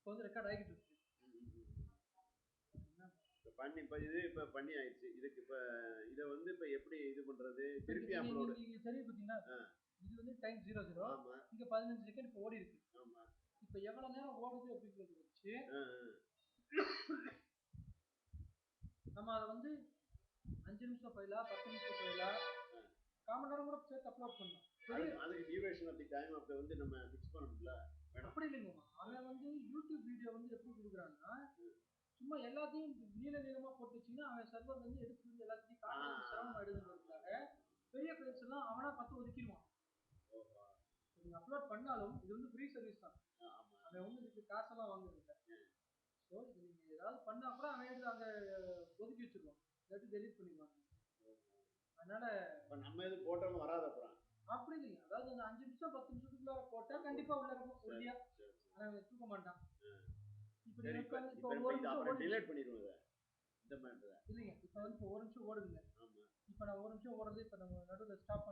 இப்போ வந்து ரெக்கார்ட் ஆகிட்டு இருக்கு. இப்ப பண்ணி ஆயிடுச்சு. இதுக்கு இப்ப இத வந்து இப்ப எப்படி இது பண்றது? இப்ப திருப்பி அப்லோட். நீங்க தெரியும் பாத்தீங்களா? இது வந்து டைம் 00. ஆமா. இங்க 15 செகண்ட் இப்ப ஓடி இருக்கு. ஆமா. இப்ப எவ்வளவு நேரம் ஓடுது அப்படிங்கறத வச்சு நம்ம அத வந்து 5 நிமிஷம் ஃபைலா 10 நிமிஷம் ஃபைலா 1/4 மணி நேரம் கூட சேர்த்து அப்லோட் பண்ணலாம். அதுக்கு டியூரேஷன் ஆஃப் தி டைம் அப்ப வந்து நம்ம ஃபிக்ஸ் பண்ணணும்ல. அப்படி இல்லைங்க. அவன் வந்து யூடியூப் வீடியோ வந்து எப்படி கொடுக்குறான்னா சும்மா எல்லாத்தையும் நீளமா போட்டு வச்சீங்கன்னா அவன் சர்வர் வந்து எடுத்து வந்து எல்லாத்தையும் காட்டுறது சிரமம் ஆயிடுதுங்கிறதுக்காக பெரிய ஃபைல்ஸ் எல்லாம் அவனா பார்த்து ஒதுக்கிடுவான். நீங்க அப்லோட் பண்ணாலும் இது வந்து ஃப்ரீ சர்வீஸ் தான். அவன் வந்து இதுக்கு காசெல்லாம் வாங்குறது இல்லை. ஸோ இது நீங்க ஏதாவது பண்ணா கூட அவன் எடுத்து அங்க ஒதுக்கி வச்சிருவான். இல்லாட்டி டெலிட் பண்ணிடுவாங்க. அதனால நம்ம எது போட்டாலும் வராது அப்புறம். அப்படி இல்லைங்க. அதாவது அந்த 5 நிமிஷம் 10 நிமிஷத்துக்குள்ள போட்டா கண்டிப்பா உள்ள இருக்கும் உறுதியா. ஆனா தூக்க மாட்டான். இப்ப ஒரு நிமிஷம் டிலீட் பண்ணிடுவாங்க. இந்த மாதிரி இல்லைங்க. இப்ப வந்து 1 நிமிஷம் ஓடுதுங்க. ஆமா. இப்ப நான் 1 நிமிஷம் ஓடுறது இப்ப நம்ம நடுவுல ஸ்டாப்